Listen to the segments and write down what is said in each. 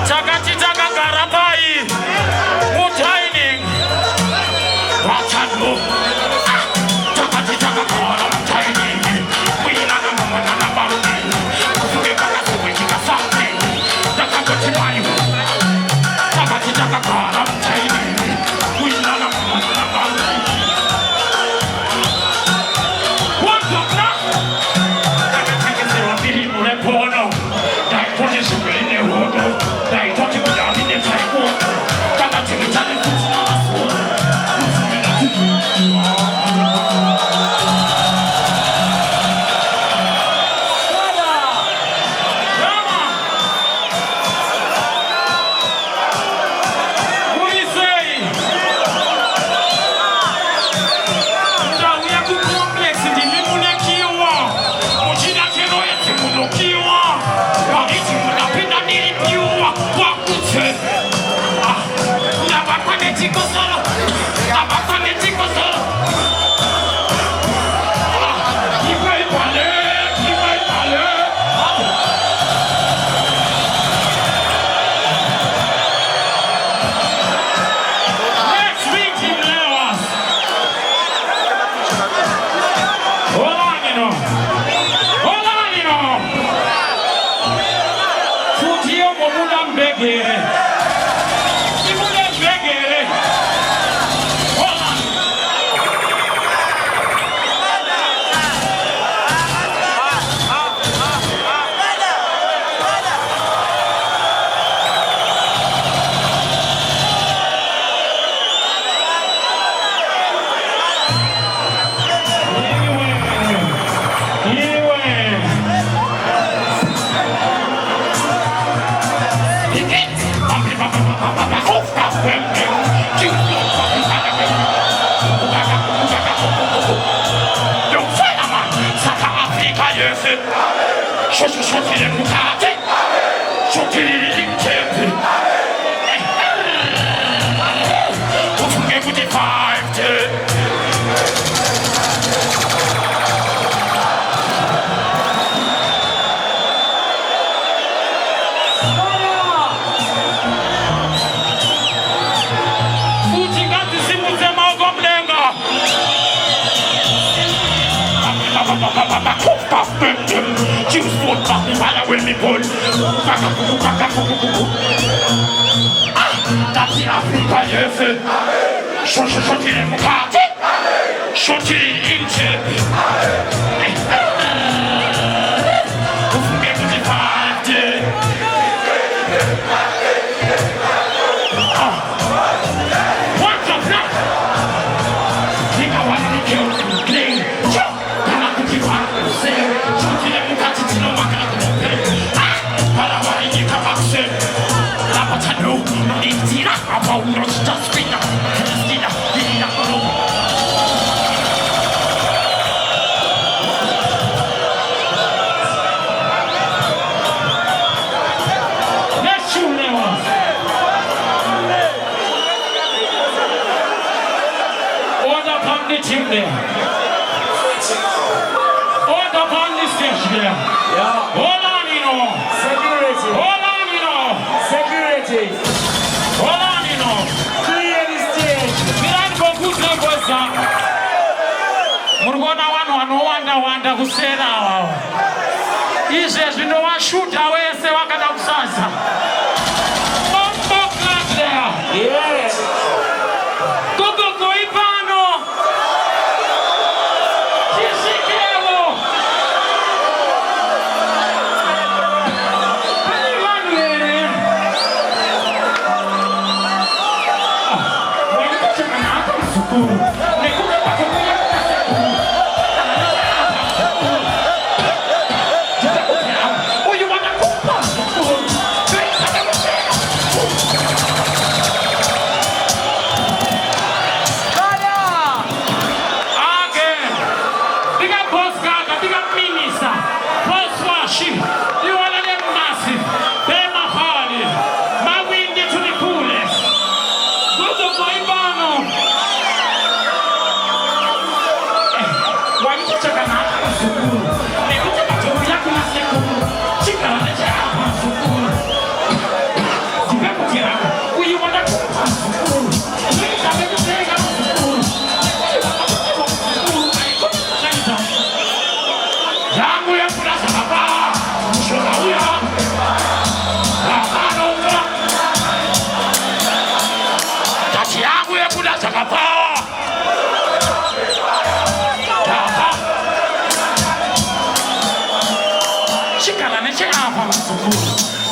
Takati takagarapai mutaining watano takati takagara mutaining winana mwana baruni kufuke kakasuwe kikasante takagati mayu takati takagara mutaining winana mwana baruni wapakna takati kiri murepono dai toje subene wodo dai toje kudami ne taiko takati kitani kutsina Shotile mukate, shotile intempe. Ufunge kuti 5 That's in Africa, yes. Shotile mukate, shotile intempe. Ufunge kuti 5 What's up now? Think I want to kill you, clean. Come on, put you out of the same. Shotile mukate, tino makana. Lapatano, Indira, about not just Spina, Christina, Dina, let's shoot now. Order upon the team there. Order upon the stage there. Yeah. Hold on, you know. Security. Hold on. Security. Hold on, you know. Clear the stage. Milan Bokuta Bosa. Murgona wanda kusera wao. Ize zvindo washuta wese wakada kusasa. Bombo clap there. Yes. Gogo koipano. Kishikewo.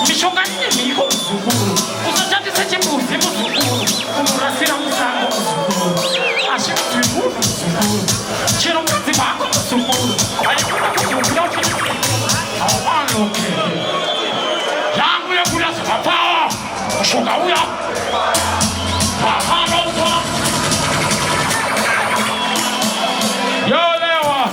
Mishongani miko mzukuru. Usachati sechibuzi mzukuru. Umurasira musango mzukuru. Ashimuzukuru mzukuru. Chino mkazi bako mzukuru. Ayikuna kuzukuru yote. Awano kere. Yangu ya kula sapapao. Mshonga uya. Pahano uta. Yo lewa.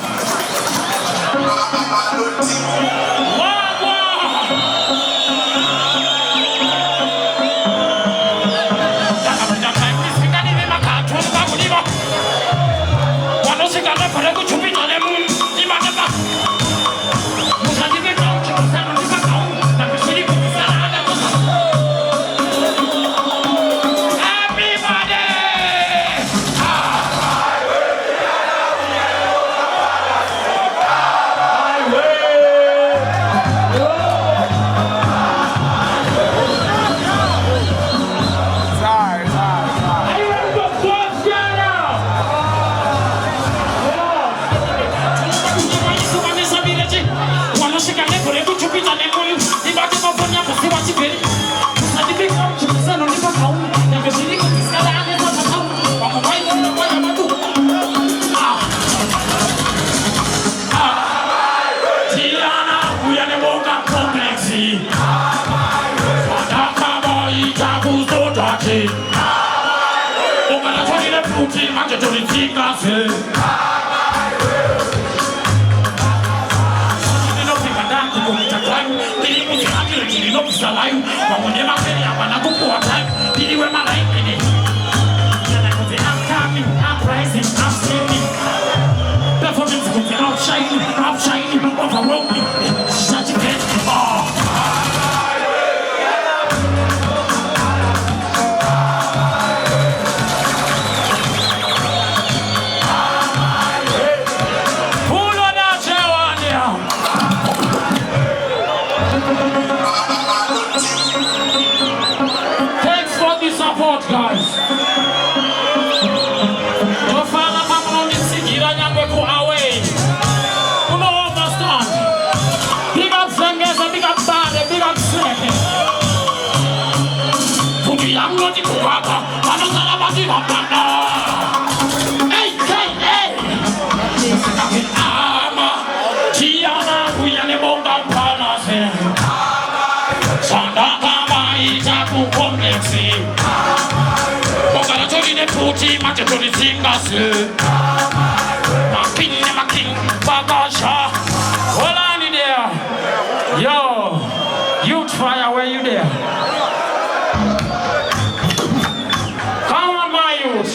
Yo, youth fire, where you there? Come on, my youth.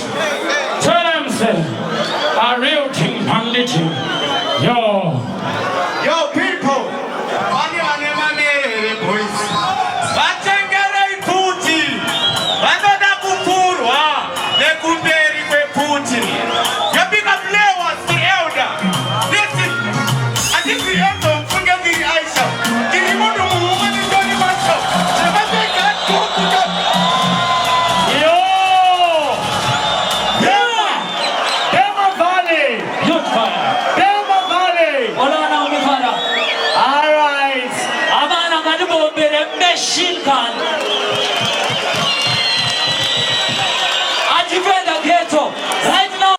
Tell them, say, a real thing on the thing. Yo. Yo, people. Boys. Batengere Putin. Wanoda kupurwa. Nekumberi kwe Putin. You pick up Lewis, the elder. Listen. I think the elder forget the Aisha. The Imudu woman is going to match up. The Batengere Putin. Yo. Yeah. Demo Valley. Youth fire. Demo Valley. Hola, Naomi Fara. All right. Abana ngadibo bere machine gun. Ajivenda